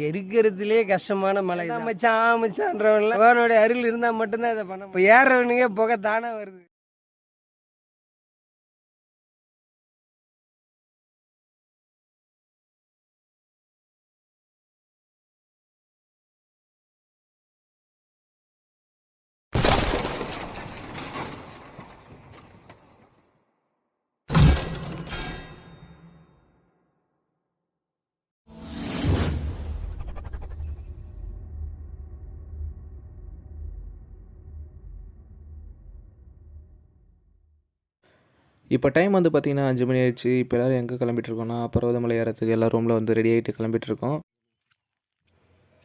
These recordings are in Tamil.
இருக்கிறதுலே கஷ்டமான மலை மச்சான் மச்சான்றவன்லாம் பகவானுடைய அருள் இருந்தால் மட்டும்தான் இதை பண்ண. இப்போ ஏறவனுங்க புகை தானே வருது. இப்போ டைம் வந்து பார்த்திங்கன்னா 5 மணி ஆயிடுச்சு. இப்போ எல்லோரும் எங்கே கிளம்பிட்டுருக்கோன்னா பர்வதமலை ஏறத்துக்கு எல்லா ரூமில் வந்து ரெடி ஆகிட்டு கிளம்பிட்டுருக்கோம்.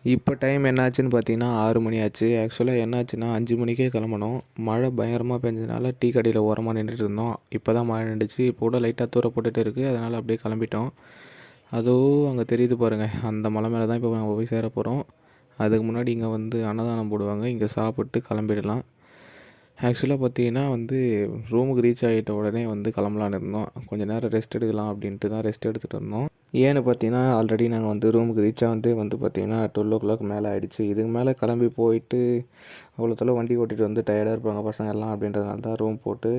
இப்போ டைம் என்னாச்சுன்னு பார்த்தீங்கன்னா 6 மணி ஆச்சு. ஆக்சுவலாக என்னாச்சுன்னா 5 மணிக்கே கிளம்பணும். மழை பயங்கரமாக பெஞ்சதுனால டீ கடையில் ஓரமாக நின்றுட்டு இருந்தோம். இப்போ தான் மழை நின்றுச்சு. இப்போ கூட லைட்டாக தூர போட்டுகிட்டு இருக்குது. அதனால் அப்படியே கிளம்பிட்டோம். அதோ அங்கே தெரியுது பாருங்கள், அந்த மலை மேலே தான் இப்போ நம்ம போய் சேர போகிறோம். அதுக்கு முன்னாடி இங்கே வந்து அன்னதானம் போடுவாங்க. இங்கே சாப்பிட்டு கிளம்பிடலாம். ஆக்சுவலாக பார்த்தீங்கன்னா வந்து ரூமுக்கு ரீச் ஆகிட்ட உடனே வந்து கிளம்பலான்னு இருந்தோம். கொஞ்சம் நேரம் ரெஸ்ட் எடுக்கலாம் அப்படின்ட்டு தான் ரெஸ்ட் எடுத்துகிட்டு இருந்தோம். ஏன்னு பார்த்தீங்கன்னா ஆல்ரெடி நாங்கள் வந்து ரூமுக்கு ரீச் ஆகிட்டு வந்து பார்த்திங்கன்னா 12 மேலே ஆகிடுச்சு. இதுக்கு மேலே கிளம்பி போயிட்டு அவ்வளோ தொலைவு வண்டி ஓட்டிகிட்டு வந்து டயர்டாக இருப்பாங்க பசங்க எல்லாம் அப்படின்றதுனால தான் ரூம் போட்டு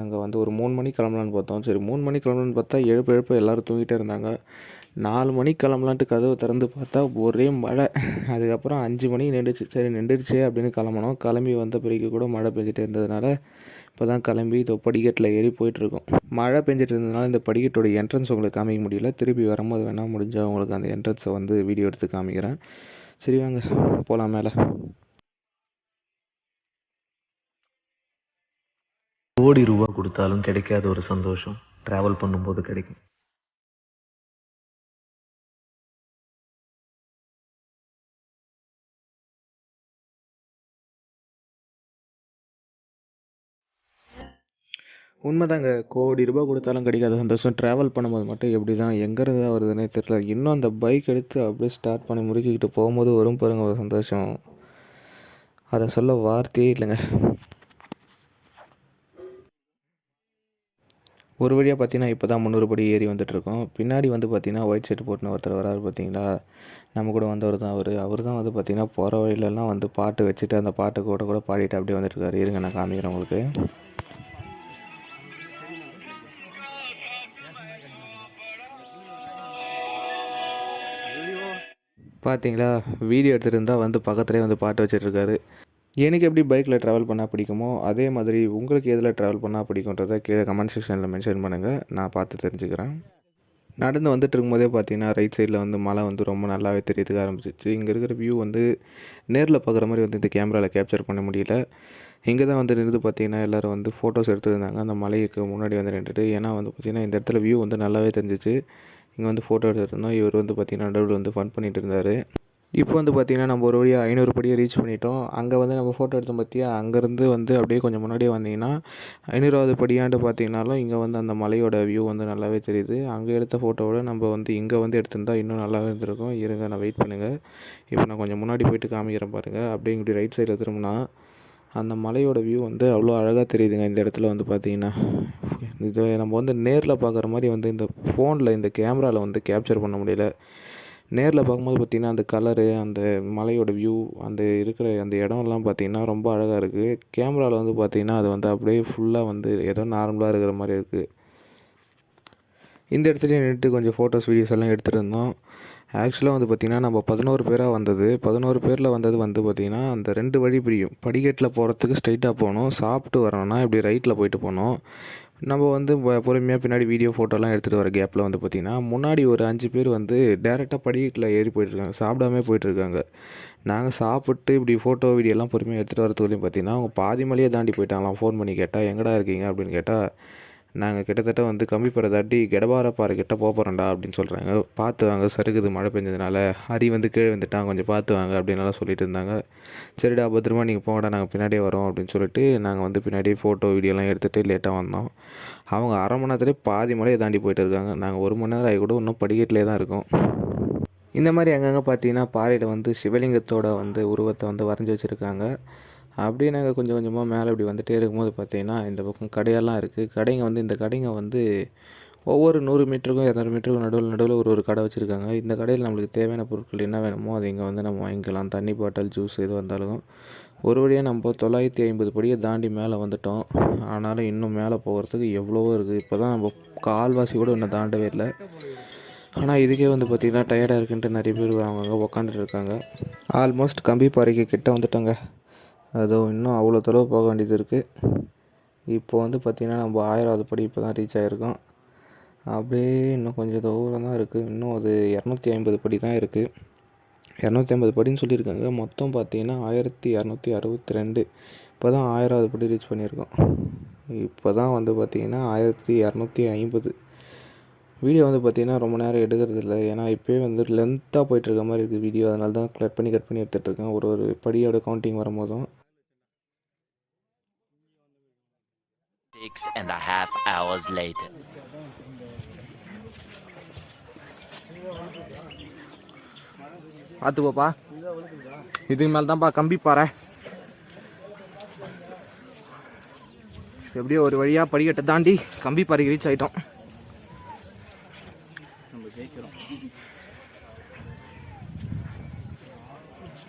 அங்கே வந்து ஒரு 3 மணிக்கு கிளம்பலான்னு பார்த்தோம். சரி 3 மணிக்கு கிளம்பலான்னு பார்த்தா எழுப்பு எல்லோரும் தூங்கிட்டே இருந்தாங்க. 4 மணிக்கு கிளம்பலான்ட்டு கதவு திறந்து பார்த்தா ஒரே மழை. அதுக்கப்புறம் 5 மணிக்கு நின்றுச்சு. சரி நின்றுச்சே அப்படின்னு கிளம்பணும். கிளம்பி வந்த பிறகு கூட மழை பெஞ்சிட்டு இருந்ததுனால இப்போ தான் கிளம்பி இதோ படிக்கட்டில் ஏறி போயிட்டுருக்கோம். மழை பெஞ்சிட்டு இருந்ததுனால இந்த படிக்கட்டோட என்ட்ரன்ஸ் உங்களுக்கு காமிக்க முடியல. திருப்பி வரும்போது வேணால் முடிஞ்சால் உங்களுக்கு அந்த என்ட்ரன்ஸை வந்து வீடியோ எடுத்து காமிக்கிறேன். சரி வாங்க போகலாம் மேலே. கோடி ரூபா கொடுத்தாலும் கிடைக்காத ஒரு சந்தோஷம் ட்ராவல் பண்ணும்போது கிடைக்கும். உண்மைதாங்க, கோடி ரூபாய் கொடுத்தாலும் கிடைக்காத சந்தோஷம் ட்ராவல் பண்ணும்போது மட்டும் எப்படி தான் எங்கேருந்து தான் வருதுன்னே தெரியல. இன்னும் அந்த பைக் எடுத்து அப்படியே ஸ்டார்ட் பண்ணி முறுக்கிக்கிட்டு போகும்போது வரும் பாருங்க ஒரு சந்தோஷம், அதை சொல்ல வார்த்தையே இல்லைங்க. ஒரு வழியாக பார்த்தீங்கன்னா இப்போ தான் 300 படி ஏறி வந்துட்டுருக்கோம். பின்னாடி வந்து பார்த்திங்கன்னா ஒயிட் ஷர்ட் போட்டுன்னு ஒருத்தர் வராரு பார்த்தீங்களா, நம்ம கூட வந்தவர் தான் அவர் தான் வந்து பார்த்திங்கன்னா போகிற வழியிலலாம் வந்து பாட்டு வச்சுட்டு அந்த பாட்டு கூட பாடிட்டு அப்படியே வந்துட்டுருக்காரு. இருங்க நான் காமிக்கிறேன் உங்களுக்கு. பார்த்தீங்களா, வீடியோ எடுத்துகிட்டு இருந்தால் வந்து பக்கத்துலேயே வந்து பாட்டு வச்சிட்ருக்காரு. எனக்கு எப்படி பைக்கில் ட்ராவல் பண்ணால் பிடிக்குமோ அதே மாதிரி உங்களுக்கு எதில் ட்ராவல் பண்ணால் பிடிக்குன்றதை கீழே கமெண்ட் செக்ஷனில் மென்ஷன் பண்ணுங்கள், நான் பார்த்து தெரிஞ்சுக்கிறேன். நடந்து வந்துட்டு இருக்கும்போதே பார்த்தீங்கன்னா ரைட் சைடில் வந்து மலை வந்து ரொம்ப நல்லாவே தெரியறதுக்கு ஆரம்பிச்சிச்சு. இங்கே இருக்கிற வியூ வந்து நேரில் பார்க்குற மாதிரி வந்து இந்த கேமராவில் கேப்சர் பண்ண முடியல. இங்கே தான் வந்து நின்று பார்த்தீங்கன்னா எல்லோரும் வந்து ஃபோட்டோஸ் எடுத்துருந்தாங்க அந்த மலைக்கு முன்னாடி வந்து நின்றுட்டு. ஏன்னா வந்து பார்த்திங்கன்னா இந்த இடத்துல வியூ வந்து நல்லாவே தெரிஞ்சிச்சு. இங்கே வந்து ஃபோட்டோ எடுத்துருந்தோம். இவர் வந்து பார்த்திங்கன்னா நடுவில் வந்து ஃபன் பண்ணிகிட்டு இருந்தார். இப்போ வந்து பார்த்திங்கன்னா நம்ம ஒரு வழியாக 500 படியை ரீச் பண்ணிட்டோம். அங்கே வந்து நம்ம ஃபோட்டோ எடுத்தோம் பார்த்தியா, அங்கேருந்து வந்து அப்படியே கொஞ்சம் முன்னாடியே வந்தீங்கன்னா 500வது படியாண்டு பார்த்திங்கனாலும் இங்கே வந்து அந்த மலையோட வியூ வந்து நல்லாவே தெரியுது. அங்கே எடுத்த ஃபோட்டோவோட நம்ம வந்து இங்கே வந்து எடுத்திருந்தால் இன்னும் நல்லாவே இருந்திருக்கும். இருங்க நான் வெயிட் பண்ணுங்கள். இப்போ நான் கொஞ்சம் முன்னாடி போயிட்டு காமிக்கிறேன் பாருங்கள். அப்படியே இப்படி ரைட் சைடில் திரும்பினா அந்த மலையோட வியூ வந்து அவ்வளோ அழகாக தெரியுதுங்க. இந்த இடத்துல வந்து பார்த்திங்கன்னா இது நம்ம வந்து நேரில் பார்க்குற மாதிரி வந்து இந்த ஃபோனில் இந்த கேமராவில் வந்து கேப்சர் பண்ண முடியல. நேரில் பார்க்கும்போது பார்த்திங்கன்னா அந்த கலரு, அந்த மலையோட வியூ, அந்த இருக்கிற அந்த இடம்லாம் பார்த்திங்கன்னா ரொம்ப அழகாக இருக்குது. கேமராவில் வந்து பார்த்திங்கன்னா அது வந்து அப்படியே ஃபுல்லாக வந்து ஏதோ நார்மலாக இருக்கிற மாதிரி இருக்குது. இந்த இடத்துலையும் நின்றுட்டு கொஞ்சம் ஃபோட்டோஸ் வீடியோஸ் எல்லாம் எடுத்துகிட்டு இருந்தோம். ஆக்சுவலாக வந்து பார்த்திங்கன்னா நம்ம 11 பேராக வந்தது. 11 பேரில் வந்தது வந்து பார்த்திங்கன்னா அந்த 2 வழி பிரியும். படிக்கட்டில் போகிறதுக்கு ஸ்ட்ரைட்டாக போகணும், சாப்பிட்டு வரணும்னா இப்படி ரைட்டில் போயிட்டு போகணும். நம்ம வந்து பொறுமையாக பின்னாடி வீடியோ ஃபோட்டோலாம் எடுத்துகிட்டு வர கேப்பில் வந்து பார்த்திங்கன்னா முன்னாடி ஒரு 5 பேர் வந்து டேரெக்டாக படிக்கட்டில் ஏறி போயிட்டுருக்காங்க, சாப்பிடாமே போயிட்டுருக்காங்க. நாங்கள் சாப்பிட்டு இப்படி ஃபோட்டோ வீடியோலாம் பொறுமையாக எடுத்துகிட்டு வரதுக்குள்ளேயும் பார்த்திங்கன்னா அவங்க பாதி மலையே தாண்டி போயிட்டாங்களாம். ஃபோன் பண்ணி கேட்டால் எங்கடா இருக்கீங்க அப்படின்னு கேட்டால் நாங்கள் கிட்டத்தட்ட வந்து கம்பிப்பறை தாட்டி கெடபார பாறை கிட்ட போகிறோம்டா அப்படின்னு சொல்கிறாங்க. பார்த்து வாங்க, சறுக்குது மழை பெஞ்சதுனால, ஹரி வந்து கீழே வந்துட்டான், கொஞ்சம் பார்த்து வாங்க அப்படின்னாலாம் சொல்லிட்டு இருந்தாங்க. சரிடா பத்திரமா நீங்கள் போங்கடா, நாங்கள் பின்னாடியே வரோம் அப்படின்னு சொல்லிட்டு நாங்கள் வந்து பின்னாடியே ஃபோட்டோ வீடியோலாம் எடுத்துகிட்டு லேட்டாக வந்தோம். அவங்க அரை மணி நேரத்துலேயே பாதி மலையை தாண்டி போயிட்டு இருக்காங்க. நாங்கள் 1 மணி நேரம் ஆகி கூட இன்னும் படிக்கட்டிலே தான் இருக்கோம். இந்த மாதிரி அங்கங்கே பார்த்தீங்கன்னா பாறையில் வந்து சிவலிங்கத்தோட வந்து உருவத்தை வந்து வரைஞ்சி வச்சுருக்காங்க. அப்படியே நாங்கள் கொஞ்சம் கொஞ்சமாக மேலே இப்படி வந்துகிட்டே இருக்கும்போது பார்த்தீங்கன்னா இந்த பக்கம் கடையெல்லாம் இருக்குது. கடைங்க வந்து இந்த கடைங்க வந்து ஒவ்வொரு 100 மீட்டருக்கும் 200 மீட்டருக்கும் நடுவில் ஒரு கடை வச்சுருக்காங்க. இந்த கடையில் நம்மளுக்கு தேவையான பொருட்கள் என்ன வேணுமோ அதை இங்கே வந்து நம்ம வாங்கிக்கலாம். தண்ணி பாட்டில், ஜூஸ் எது வந்தாலும். ஒரு வழியாக நம்ம 950 படியை தாண்டி மேலே வந்துட்டோம். ஆனாலும் இன்னும் மேலே போகிறதுக்கு எவ்வளவோ இருக்குது. இப்போ தான் நம்ம கால்வாசி கூட இன்னும் தாண்டவே இல்லை. ஆனால் இதுக்கே வந்து பார்த்திங்கன்னா டயர்டாக இருக்குன்ட்டு நிறைய பேர் அவங்க உக்காந்துட்டு இருக்காங்க. ஆல்மோஸ்ட் கம்பி பாறைக்கு கிட்ட வந்துட்டோங்க. அதுவும் இன்னும் அவ்வளோ தொலைவு போக வேண்டியது இருக்குது. இப்போ வந்து பார்த்திங்கன்னா நம்ம 1000வது படி இப்போ தான் ரீச் ஆகிருக்கோம். அப்படியே இன்னும் கொஞ்சம் தூரம் தான் இருக்குது. இன்னும் அது 250 படி தான் இருக்குது. 250 படின்னு சொல்லியிருக்காங்க. மொத்தம் பார்த்திங்கன்னா 1262. இப்போ தான் 1000வது படி ரீச் பண்ணியிருக்கோம். இப்போ தான் வந்து பார்த்திங்கன்னா 1250. வீடியோ வந்து பார்த்திங்கன்னா ரொம்ப நேரம் எடுக்கிறது இல்லை. ஏன்னா இப்போயே வந்து லென்த்தாக போயிட்டுருக்க மாதிரி இருக்குது வீடியோ. அதனால தான் கட் பண்ணி எடுத்துகிட்ருக்கேன். ஒரு படியோட கவுண்டிங் வரும்போதும். 6.5 hours later. பார்த்துக்கோப்பா, இதுக்கு மேலே தான்ப்பா கம்பி பாறை. எப்படியோ ஒரு வழியாக படிக்கட்டை தாண்டி கம்பி பாறைக்கு ரீச் ஆகிட்டோம்.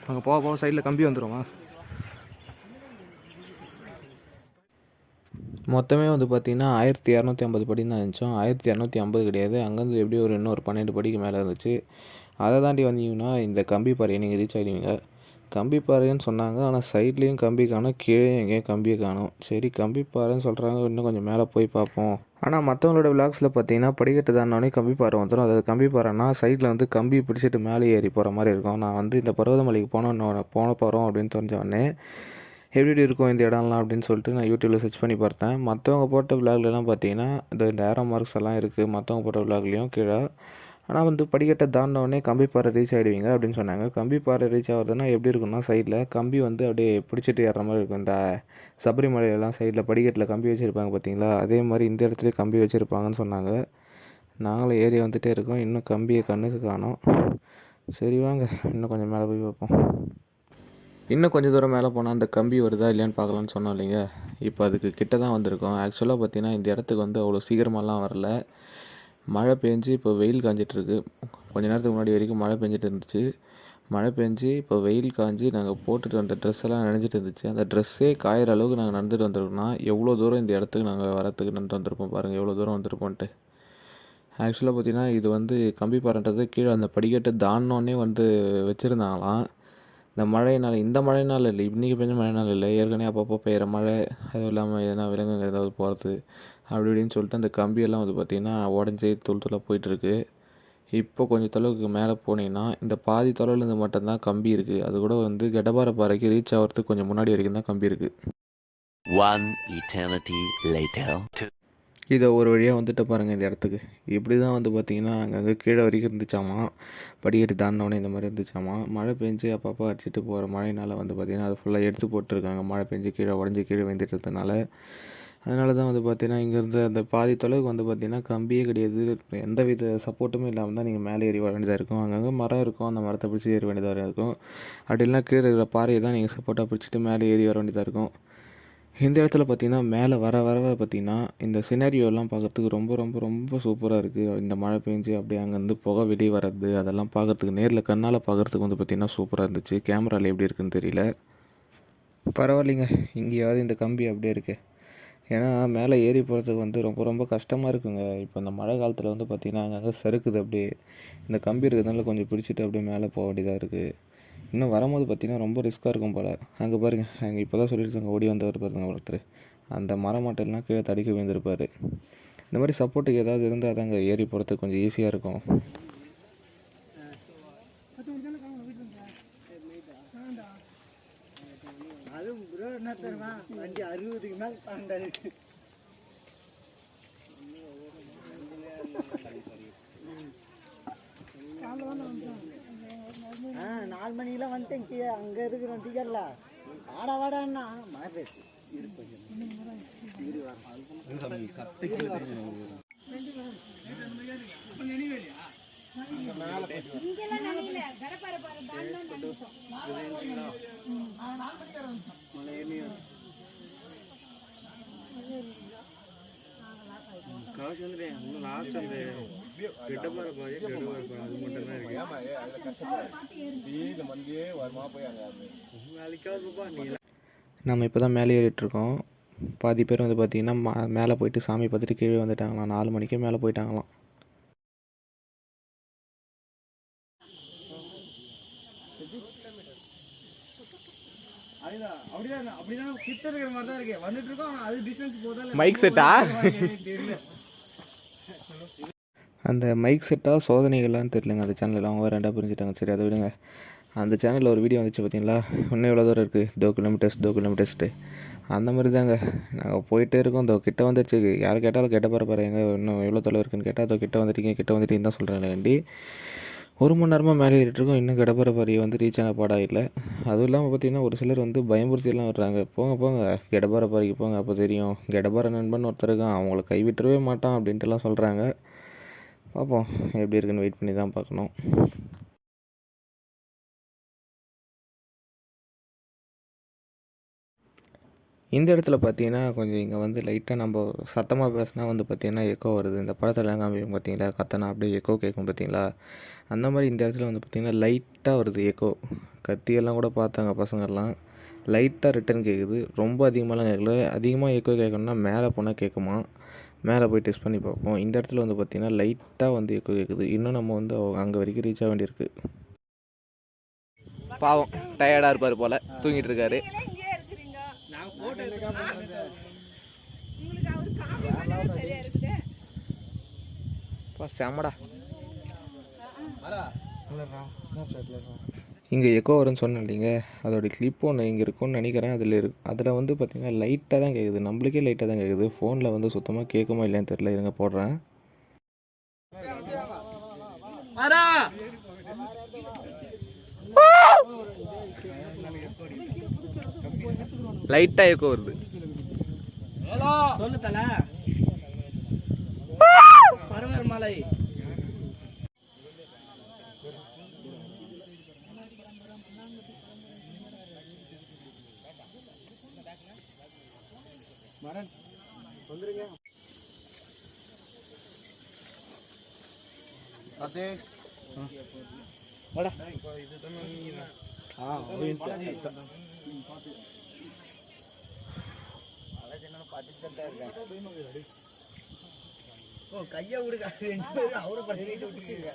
அங்கே போக சைடில் கம்பி வந்துடுமா. மொத்தமே வந்து பார்த்திங்கன்னா 1250 படி தான் இருந்துச்சோம். 1250 கிடையாது. அங்கேருந்து எப்படியும் ஒரு இன்னொரு 12 படிக்கு மேலே இருந்துச்சு. அதை தாண்டி வந்தீங்கன்னா இந்த கம்பி பாறையை நீங்கள் ரீச் ஆகிடுவீங்க. கம்பி பாறைன்னு சொன்னாங்க. ஆனால் சைட்லேயும் கம்பி காணும், கீழே எங்கேயும் கம்பியை காணும். சரி, கம்பி பாறைன்னு சொல்கிறாங்க, இன்னும் கொஞ்சம் மேலே போய் பார்ப்போம். ஆனால் மற்றவங்களோட விளாக்ஸில் பார்த்தீங்கன்னா படிக்கட்டு தாண்டோடனே கம்பி பாறை வந்துடும். அதாவது கம்பி பாறைன்னா சைடில் வந்து கம்பி பிடிச்சிட்டு மேலே ஏறி போகிற மாதிரி இருக்கும். நான் வந்து இந்த பருவதமலைக்கு போன போகிறோம் அப்படின்னு தெரிஞ்சவொடனே எப்படி இருக்கும் இந்த இடம்லாம் அப்படின்னு சொல்லிட்டு நான் யூடியூப்பில் சர்ச் பண்ணி பார்த்தேன். மற்றவங்க போட்ட விளாக்லாம் பார்த்தீங்கன்னா இந்த ஏரோ மார்க்ஸ் எல்லாம் இருக்குது மற்றவங்க போட்ட விளாக்லேயும் கீழே. ஆனால் வந்து படிக்கட்டை தாண்டோடனே கம்பி பாறை ரீச் ஆகிடுவீங்க அப்படின்னு சொன்னாங்க. கம்பி பாறை ரீச் ஆகிறதுனா எப்படி இருக்குன்னா சைடில் கம்பி வந்து அப்படியே பிடிச்சிட்டு ஏறுற மாதிரி இருக்கும். இந்த சபரிமலையெல்லாம் சைடில் படிக்கட்டில் கம்பி வச்சுருப்பாங்க பார்த்தீங்களா, அதே மாதிரி இந்த இடத்துல கம்பி வச்சுருப்பாங்கன்னு சொன்னாங்க. நாங்களும் ஏறி வந்துகிட்டே இருக்கோம். இன்னும் கம்பியை கண்ணுக்கு காணோம். சரி வாங்க இன்னும் கொஞ்சம் மேலே போய் பார்ப்போம். இன்னும் கொஞ்சம் தூரம் மேலே போனால் அந்த கம்பி வருதா இல்லையான்னு பார்க்கலான்னு சொன்னோம் இல்லைங்க. இப்போ அதுக்கு கிட்ட தான் வந்திருக்கோம். ஆக்சுவலாக பார்த்தீங்கன்னா இந்த இடத்துக்கு வந்து அவ்வளோ சீக்கிரமாலாம் வரல. மழை பெஞ்சு இப்போ வெயில் காஞ்சிட்ருக்கு. கொஞ்ச நேரத்துக்கு முன்னாடி வரைக்கும் மழை பெஞ்சிட்டு இருந்துச்சு. மழை பெஞ்சு இப்போ வெயில் காஞ்சி நாங்கள் போட்டுட்டு வந்த ட்ரெஸ் எல்லாம் நனைஞ்சிட்டு இருந்துச்சு. அந்த ட்ரெஸ்ஸே காயிற அளவுக்கு நாங்கள் நடந்துட்டு வந்திருக்கோம்னா எவ்வளோ தூரம் இந்த இடத்துக்கு நாங்கள் வரத்துக்கு நடந்து வந்திருப்போம் பாருங்கள், எவ்வளோ தூரம் வந்திருப்போன்ட்டு. ஆக்சுவலாக பார்த்தீங்கன்னா இது வந்து கம்பி பாறைன்றது கீழே அந்த படிக்கட்டை தாண்டினோடனே வந்து வச்சுருந்தாங்களாம். இந்த மழைனால இல்லை, இன்றைக்கி பெஞ்ச மழைனால இல்லை, ஏற்கனவே அப்பப்போ பெய்கிற மழை, அதுவும் இல்லாமல் எதனா விலங்குங்க ஏதாவது போகிறது அப்படி இப்படின்னு சொல்லிட்டு அந்த கம்பியெல்லாம் வந்து பார்த்திங்கன்னா உடஞ்சி தூளாக போயிட்டுருக்கு. இப்போ கொஞ்சம் தொலைவுக்கு மேலே போனீங்கன்னா இந்த பாதி தொலைவுலேருந்து மட்டும்தான் கம்பி இருக்குது. அது கூட வந்து கடபார பாறைக்கு ரீச் ஆகிறதுக்கு கொஞ்சம் முன்னாடி வரைக்கும் தான் கம்பி இருக்குது. 1 eternity later. இதை ஒரு வழியாக வந்துட்டு பாருங்கள் இந்த இடத்துக்கு. இப்படி தான் வந்து பார்த்திங்கன்னா அங்கங்கே கீழே வரைக்கும் இருந்துச்சாமா. படிக்கட்டு தாண்டினோடனே இந்த மாதிரி இருந்துச்சாமா. மழை பெஞ்சு அப்பப்போ அடிச்சிட்டு போகிற மழையினால் வந்து பார்த்திங்கன்னா அது ஃபுல்லாக எடுத்து போட்டிருக்காங்க. மழை பெஞ்சு கீழே உடஞ்சி கீழே வந்துட்டுறதுனால. அதனால தான் வந்து பார்த்திங்கன்னா இங்கேருந்து அந்த பாதி தொலைவுக்கு வந்து பார்த்திங்கன்னா கம்பியே கிடையாது, எந்த வித சப்போர்ட்டுமே இல்லாமல் தான் நீங்கள் மேலே ஏறி வர வேண்டியதாக இருக்கும். அங்கங்கே மரம் இருக்கும், அந்த மரத்தை பிடிச்சி ஏற வேண்டியதாக இருக்கும். அப்படி இல்லைனா கீழே இருக்கிற பாறையை தான் நீங்கள் சப்போர்ட்டாக பிடிச்சிட்டு மேலே ஏறி வர வேண்டியதாக இருக்கும். இந்த இடத்துல பார்த்திங்கன்னா மேலே வர பார்த்திங்கன்னா இந்த சினாரியோலாம் பார்க்குறதுக்கு ரொம்ப ரொம்ப ரொம்ப சூப்பராக இருக்குது. இந்த மழை பெஞ்சு அப்படியே அங்கேருந்து புகை வெளியே வர்றது அதெல்லாம் பார்க்குறதுக்கு நேரில் கண்ணால் பார்க்குறதுக்கு வந்து பார்த்திங்கன்னா சூப்பராக இருந்துச்சு. கேமராவில் எப்படி இருக்குன்னு தெரியல. பரவாயில்லைங்க, இங்கேயாவது இந்த கம்பி அப்படியே இருக்குது. ஏன்னா மேலே ஏறி போகிறதுக்கு வந்து ரொம்ப ரொம்ப கஷ்டமாக இருக்குங்க. இப்போ இந்த மழை காலத்தில் வந்து பார்த்திங்கன்னா அங்கங்கே சறுக்குது. அப்படியே இந்த கம்பி இருக்கிறதுனால கொஞ்சம் பிடிச்சிட்டு அப்படியே மேலே போக வேண்டியதாக இருக்குது. இன்னும் வரும்போது பார்த்திங்கன்னா ரொம்ப ரிஸ்க்காக இருக்கும் போல். அங்கே பாருங்கள், அங்கே இப்போ தான் சொல்லியிருக்காங்க ஓடி வந்தவர் பாருங்க ஒருத்தர். அந்த மரம் மட்டும்லாம் கீழே தடிக்க விழுந்திருப்பார். இந்த மாதிரி சப்போர்ட்டுக்கு ஏதாவது இருந்தால் தாங்க ஏறி போகிறதுக்கு கொஞ்சம் ஈஸியாக இருக்கும். வண்டி 60க்கு மேலே தாண்டாது. 4 மணிக்கெல்லாம் வந்துட்டேன் கீழே. அங்கே இருக்கிறோம் டிக்கெட்ல வாடான்னா மழை பேசு நம்ம இப்போ தான் மேலே ஏறிட்டுருக்கோம். பாதி பேர் வந்து பார்த்திங்கன்னா மேலே போயிட்டு சாமி பார்த்துட்டு கீழே வந்துட்டாங்களாம். 4 மணிக்கே மேலே போயிட்டாங்களாம். மைக் செட்டா? அந்த மைக் செட்டாக சோதனைகள்லாம் தெரிலங்க. அந்த சேனலில் அவங்க ரெண்டாக பிரிஞ்சுட்டாங்க. சரி அதை விடுங்க. அந்த சேனலில் ஒரு வீடியோ வந்துச்சு பார்த்தீங்களா, இன்னும் எவ்வளோ தூரம் இருக்குது, 2 கிலோமீட்டர்ஸ்ட்டு. அந்த மாதிரி தாங்க நாங்கள் போயிட்டே இருக்கோம். இதோ கிட்ட வந்துருச்சு. யார் கேட்டாலும் கேட்ட பாரு எங்கே இன்னும் எவ்வளோ தொலை இருக்குன்னு கேட்டால் அதோ கிட்ட வந்துட்டீங்கன்னு தான் சொல்கிறேன். வேண்டி 1 மணி நேரமாக மேலே ஏறிட்டுருக்கோம். இன்னும் கடப்பாறை வந்து ரீச் ஆன பாடம் இல்லை. அதுவும் இல்லாமல் பார்த்திங்கன்னா ஒரு சிலர் வந்து பயமுறுத்திலாம் விட்றாங்க. போங்க கடப்பாறைக்கு போங்க, அப்போ தெரியும். கடப்பாறை நண்பன் ஒருத்தர் இருக்கான், அவங்கள கைவிட்டுறவே மாட்டான் அப்படின்ட்டுலாம் சொல்கிறாங்க. பார்ப்போம் எப்படி இருக்குன்னு வெயிட் பண்ணி தான் பார்க்கணும். இந்த இடத்துல பார்த்தீங்கன்னா கொஞ்சம் இங்கே வந்து லைட்டாக நம்ம சத்தமாக பேசினா வந்து பார்த்திங்கன்னா எக்கோ வருது. இந்த படத்துலலாம் காமிக்கும் பார்த்தீங்களா, கத்தனா அப்படியே எக்கோ கேட்கும் பார்த்தீங்களா, அந்த மாதிரி இந்த இடத்துல வந்து பார்த்திங்கன்னா லைட்டாக வருது எக்கோ. கத்தியெல்லாம் கூட பார்த்தாங்க பசங்கள்லாம். லைட்டாக ரிட்டன் கேட்குது, ரொம்ப அதிகமாகலாம் கேட்கல. அதிகமாக எக்கோ கேட்கணுன்னா மேலே போனால் கேட்குமா, மேலே போய் டெஸ்ட் பண்ணி பார்ப்போம். இந்த இடத்துல வந்து பார்த்திங்கன்னா லைட்டாக வந்து எக்கோ கேட்குது. இன்னும் நம்ம வந்து அங்கே வரைக்கும் ரீச் ஆக வேண்டியிருக்கு. பாவம் டயர்டாக இருப்பார் போல், தூங்கிட்டு இருக்காரு. செம்மடா. இங்கே எக்கோ வரும்னு சொன்னேன் இல்லைங்க, அதோடய கிளிப் ஒன்று இங்கே இருக்கும்னு நினைக்கிறேன். அதில் வந்து பார்த்திங்கன்னா லைட்டாக தான் கேட்குது. நம்மளுக்கே லைட்டாக தான் கேட்குது. ஃபோனில் வந்து சுத்தமாக கேட்குமா இல்லையான்னு தெரில. இருங்க போடுறேன். லைட்டாக எக்கோ வருது. சொல்லு தல பரவர் மலை. மரன் வந்துருங்க. அதே வாடா. கையை விடுங்க. அவரு பண்ணிட்டு விட்டுச்சுங்க.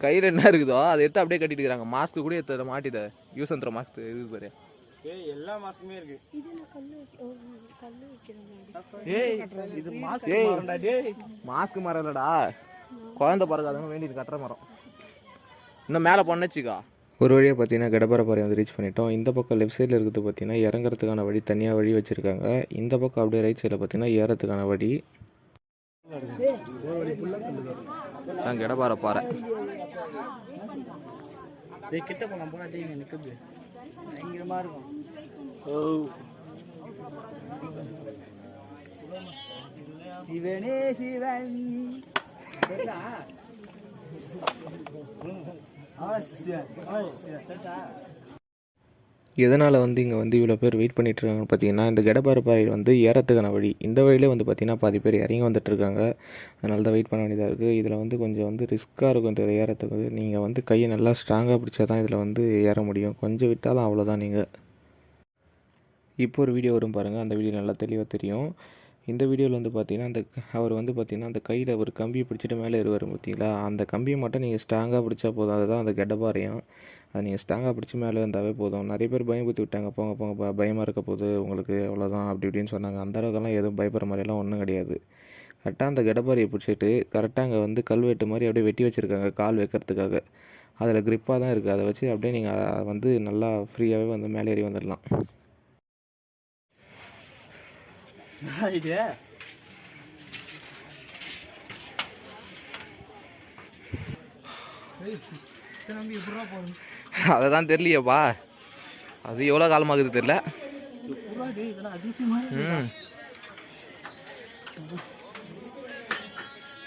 கையில் என்ன இருக்குதோ அதை எடுத்து அப்படியே கட்டிட்டு இருக்கிறாங்க. மாஸ்க்கு கூட எடுத்து மாட்டித யூஸ் அண்ட் த்ரோ மாஸ்க் இது பாரு. எல்லா மாஸ்க்குமே இருக்கு. இது மாஸ்க் மரம் இல்லடா, குழந்தை பிறக்காதவங்க வேண்டியது கட்டுற மரம். இன்னும் மேலே பொண்ணுச்சுக்கா. ஒரு வழியாக பார்த்தீங்கன்னா கடப்பாறை வந்து ரீச் பண்ணிட்டோம். இந்த பக்கம் லெஃப்ட் சைடில் இருக்கிறது பார்த்தீங்கன்னா இறங்குறதுக்கான வழி, தனியாக வழி வச்சுருக்காங்க. இந்த பக்கம் அப்படியே ரைட் சைடில் பார்த்தீங்கன்னா ஏறத்துக்கான வழி. கடப்பாறை பாறை கிட்ட போனா நிற்குது பயங்கரமாக இருக்கும். சிவனே சிவன் எதனால் வந்து இங்கே வந்து இவ்வளோ பேர் வெயிட் பண்ணிகிட்ருக்காங்கன்னு பார்த்தீங்கன்னா, இந்த கடப்பாறை வந்து ஏறத்துக்கான வழி. இந்த வழியிலே வந்து பார்த்திங்கன்னா பாதி பேர் இறங்கி வந்துட்டுருக்காங்க. அதனால தான் வெயிட் பண்ண வேண்டியதாக இருக்குது. இதில் வந்து கொஞ்சம் வந்து ரிஸ்க்காக இருக்கும் இந்த ஏறத்துக்கு. நீங்கள் வந்து கையை நல்லா ஸ்ட்ராங்காக பிடிச்சா தான் இதில் வந்து ஏற முடியும். கொஞ்சம் விட்டாலும் அவ்வளோதான். நீங்கள் இப்போ ஒரு வீடியோ வரும் பாருங்கள், அந்த வீடியோ நல்லா தெளிவாக தெரியும். இந்த வீடியோவில் வந்து பார்த்திங்கன்னா அவர் வந்து பார்த்திங்கன்னா அந்த கையில் ஒரு கம்பியை பிடிச்சிட்டு மேலே ஏறுவார் பார்த்தீங்களா, அந்த கம்பியை மட்டும் நீங்கள் ஸ்ட்ராங்காக பிடிச்சா போதும். அதுதான் அந்த கடப்பாறையும். அது நீங்கள் ஸ்ட்ராங்காக பிடிச்சி மேலே இருந்தாவே போதும். நிறைய பேர் பயம்படுத்தி விட்டாங்க, போங்க பயமாக இருக்க போகுது உங்களுக்கு அவ்வளோதான் அப்படி இப்படின்னு சொன்னாங்க. அந்த அளவுக்குலாம் எதுவும் பயப்படுற மாதிரிலாம் ஒன்றும் கிடையாது. கரெக்டாக அந்த கடப்பாறையை பிடிச்சிட்டு கரெக்டாக அங்கே வந்து கல்வெட்டு மாதிரி அப்படியே வெட்டி வச்சுருக்காங்க கால் வைக்கிறதுக்காக. அதில் க்ரிப்பாக தான் இருக்குது. அதை வச்சு அப்படியே நீங்கள் வந்து நல்லா ஃப்ரீயாகவே வந்து மேலே ஏறி வந்துடலாம். அதான் தெரியலையப்பா, அது எவ்வளோ காலமாகுது தெரியல.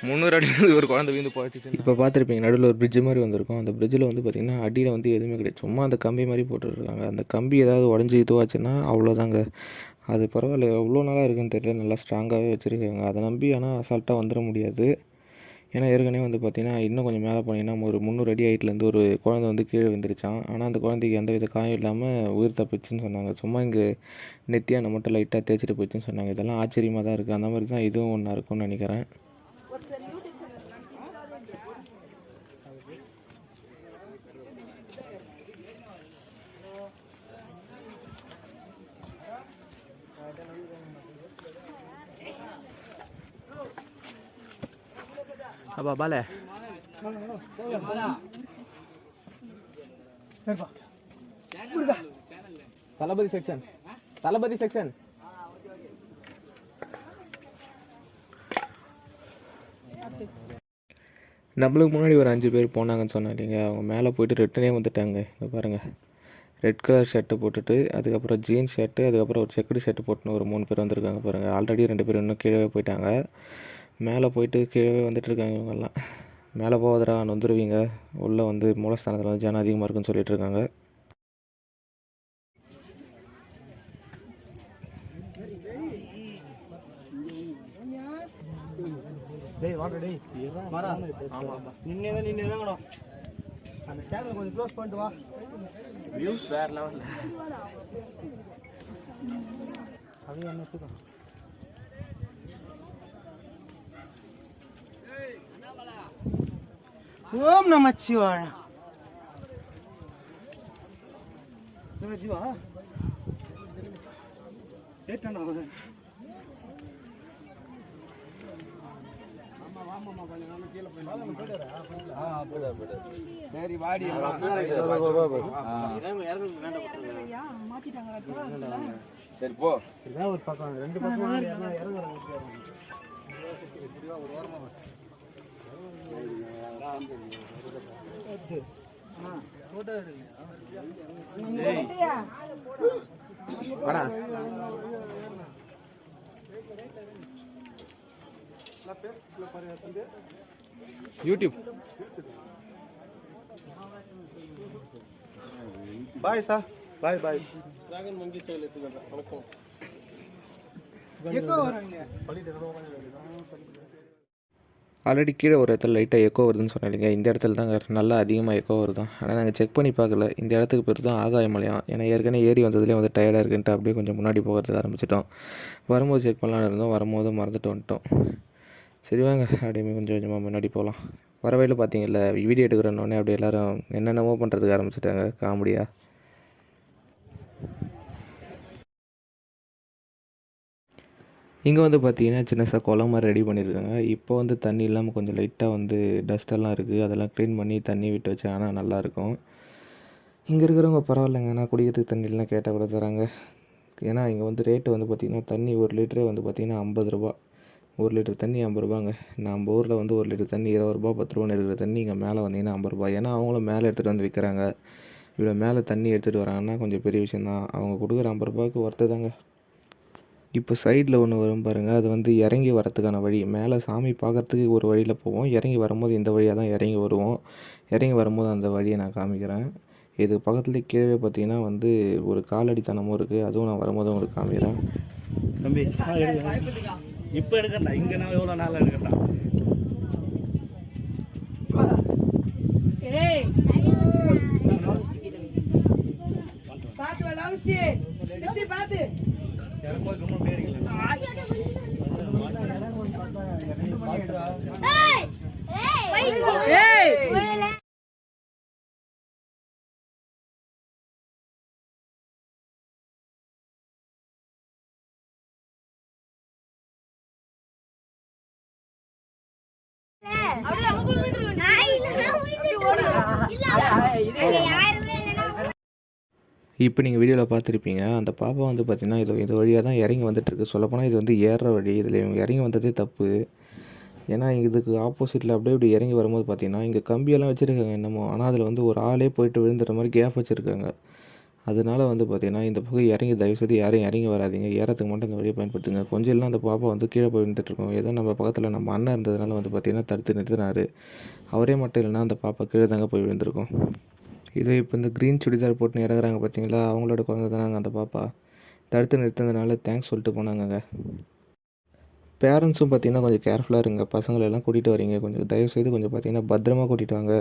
300 அடி ஒரு குழந்தை வீந்து போச்சு. இப்போ பார்த்துருப்பீங்க நடுவில் ஒரு பிரிட்ஜ் மாதிரி வந்திருக்கும். அந்த பிரிட்ஜில் வந்து பார்த்திங்கன்னா அடியில் வந்து எதுவுமே கிடையாது, சும்மா அந்த கம்பி மாதிரி போட்டுருக்காங்க. அந்த கம்பி ஏதாவது உடஞ்சி இதுவாச்சுன்னா அவ்வளோதாங்க. அது பரவாயில்ல, எவ்வளோ நாளாக இருக்குன்னு தெரியல, நல்லா ஸ்ட்ராங்காகவே வச்சுருக்காங்க. அதை நம்பி ஆனால் அசால்ட்டாக வந்துட முடியாது. ஏன்னா ஏற்கனவே வந்து பார்த்திங்கன்னா இன்னும் கொஞ்சம் மேலே போனீங்கன்னா ஒரு 300 அடி ஹைட்லேருந்து ஒரு குழந்தை வந்து கீழே விழுந்துருச்சான். ஆனால் அந்த குழந்தைக்கு எந்த வித காயம் இல்லாமல் உயிர் தப்பிச்சுன்னு சொன்னாங்க. சும்மா இங்கே நெத்தியான மட்டும் லைட்டாக தேய்ச்சிட்டு போச்சுன்னு சொன்னாங்க. இதெல்லாம் ஆச்சரியமாக தான் இருக்குது. அந்த மாதிரி தான் இதுவும் ஒன்றா இருக்கும்னு நினைக்கிறேன். அப்பா பாலே தளபதி செக்ஷன், தளபதி செக்ஷன். நம்மளுக்கு முன்னாடி ஒரு 5 பேர் போனாங்கன்னு சொன்னாங்க. அவங்க மேலே போயிட்டு ரிட்டனே வந்துட்டாங்க. இங்கே பாருங்கள், ரெட் கலர் ஷர்ட்டு போட்டுட்டு, அதுக்கப்புறம் ஜீன்ஸ் ஷர்ட்டு, அதுக்கப்புறம் ஒரு செக்குடு ஷர்ட்டு போட்டுன்னு ஒரு 3 பேர் வந்திருக்காங்க பாருங்கள். ஆல்ரெடி 2 பேர் இன்னும் கீழே போயிட்டாங்க. மேலே போயிட்டு கீழே வந்துட்டுருக்காங்க இவங்கெல்லாம். மேலே போவதரா வந்துடுவீங்க, உள்ளே வந்து மூலஸ்தானத்தில் வந்து ஜனம் அதிகமாக இருக்குன்னு சொல்லிட்டு இருக்காங்க. டேய் வாடா டேய் மாறா. ஆமா நின்னே தான் அந்த கேமரா கொஞ்சம் க்ளோஸ் பண்ணிட்டு வா. வியூஸ் வேற லெவல்ல. அது என்ன சுத்தம். ஓம் நமச்சிவாய. ஜீவா ஏட்டனா சரி வாடி சரி போ. ஒரு பக்கம் 2 பக்கம் இறங்குற YouTube. Bye sir, bye bye. Dragon monkey style எடுத்துக்கறேன். வணக்கம். எக்கோ வரங்க. ஆல்ரெடி கீழே ஒரு இடத்துல லைட்டாக எக்கோ வருதுன்னு சொன்னாங்க. இந்த இடத்துல தாங்க நல்லா அதிகமாக எக்கோ வருதான். ஆனால் நாங்கள் செக் பண்ணி பார்க்கல. இந்த இடத்துக்கு பேர் தான் ஆகாயமலையாம். ஏன்னா ஏற்கனவே ஏறி வந்ததுலேயே வந்து டயர்டாக இருக்குன்ட்டு அப்படியே கொஞ்சம் முன்னாடி போகிறதுக்கு ஆரம்பிச்சிட்டோம். வரும்போது செக் பண்ணலான்னு இருந்தோம், வரும்போது மறந்துட்டு வந்துட்டோம். சரி வாங்க அப்படியே கொஞ்சம் கொஞ்சமாக முன்னாடி போகலாம். வர வழியில் பார்த்தீங்கல்ல, வீடியோ எடுக்கிறோன்னே அப்படியே எல்லோரும் என்னென்னமோ பண்ணுறதுக்கு ஆரம்பிச்சிட்டாங்க காமெடியாக. இங்கே வந்து பார்த்தீங்கன்னா சின்னசாக குளம் மாதிரி ரெடி பண்ணியிருக்காங்க. இப்போ வந்து தண்ணி இல்லாமல் கொஞ்சம் லைட்டாக வந்து டஸ்ட்டெல்லாம் இருக்குது. அதெல்லாம் க்ளீன் பண்ணி தண்ணி விட்டு வச்சாங்கன்னா நல்லாயிருக்கும். இங்கே இருக்கிறவங்க பரவாயில்லைங்க, ஆனால் குடிக்கிறதுக்கு தண்ணியெலாம் கேட்டால் கூட தராங்க. ஏன்னா இங்கே வந்து ரேட்டு வந்து பார்த்திங்கன்னா தண்ணி 1 லிட்டரே வந்து பார்த்திங்கன்னா 50 ரூபா. 1 லிட்டர் தண்ணி 50 ரூபாங்க. நம்ம ஊரில் வந்து 1 லிட்டர் தண்ணி 20 ரூபா 10 ரூபான்னு இருக்கிற தண்ணி இங்கே மேலே வந்தீங்கன்னா 50 ரூபா. ஏன்னா அவங்களும் மேலே எடுத்துகிட்டு வந்து விற்கிறாங்க. இவ்வளோ மேலே தண்ணி எடுத்துகிட்டு வராங்கன்னா கொஞ்சம் பெரிய விஷயந்தான். அவங்க கொடுக்குற 50 ரூபாய்க்கு ஒர்த்து தாங்க. இப்போ சைடில் ஒன்று வரும் பாருங்கள், அது வந்து இறங்கி வரத்துக்கான வழி. மேலே சாமி பார்க்குறதுக்கு ஒரு வழியில் போவோம், இறங்கி வரும்போது இந்த வழியாக தான் இறங்கி வருவோம். இறங்கி வரும்போது அந்த வழியை நான் காமிக்கிறேன். இது பக்கத்துலேயே கீழே பார்த்தீங்கன்னா வந்து ஒரு காலடித்தனமும் இருக்குது. அதுவும் நான் வரும்போது உங்களுக்கு காமிக்கிறேன். தம்பி இப்போ எடுக்கட்டா, இங்கே நான் எவ்வளோ நாள் எடுக்கட்டா. இப்போ நீங்கள் வீடியோவில் பார்த்துருப்பீங்க, அந்த பாப்பா வந்து பார்த்திங்கன்னா இது வழியாக தான் இறங்கி வந்துட்டுருக்கு. சொல்லப்போனால் இது வந்து ஏறுற வழி. இதில் இவங்க இறங்கி வந்ததே தப்பு. ஏன்னா இதுக்கு ஆப்போசிட்டில் அப்படியே இப்படி இறங்கி வரும்போது பார்த்திங்கன்னா இங்கே கம்பியெல்லாம் வச்சுருக்காங்க என்னமோ. ஆனால் அதில் வந்து ஒரு ஆளே போயிட்டு விழுந்துற மாதிரி கேப் வச்சுருக்காங்க. அதனால வந்து பார்த்திங்கன்னா இந்த பக்கம் இறங்கி தயவுசெய்து யாரும் இறங்கி வராதீங்க. ஏறத்துக்கு மட்டும் இந்த வழியை பயன்படுத்துங்க. கொஞ்சம் இல்லைனா அந்த பாப்பா வந்து கீழே போய் விழுந்துட்டுருக்கோம். ஏதோ நம்ம பக்கத்தில் நம்ம அண்ணன் இருந்ததுனால வந்து பார்த்திங்கன்னா தடுத்து நிறுத்தினார். அவரே மட்டும் இல்லைனா அந்த பாப்பா கீழே தாங்க போய் விழுந்திருக்கும். இதே இப்போ இந்த க்ரீன் சுடிதார் போட்டுன்னு இறங்குறாங்க பார்த்தீங்களா, அவங்களோட குழந்தை தானாங்க அந்த பாப்பா. தடுத்து நிறுத்தினதுனால தேங்க்ஸ் சொல்லிட்டு போனாங்கங்க. பேரண்ட்ஸும் பார்த்திங்கன்னா கொஞ்சம் கேர்ஃபுல்லாக இருங்க. பசங்களெல்லாம் கூட்டிகிட்டு வரீங்க, கொஞ்சம் தயவுசெய்து கொஞ்சம் பார்த்திங்கன்னா பத்திரமா கூட்டிகிட்டு வாங்க.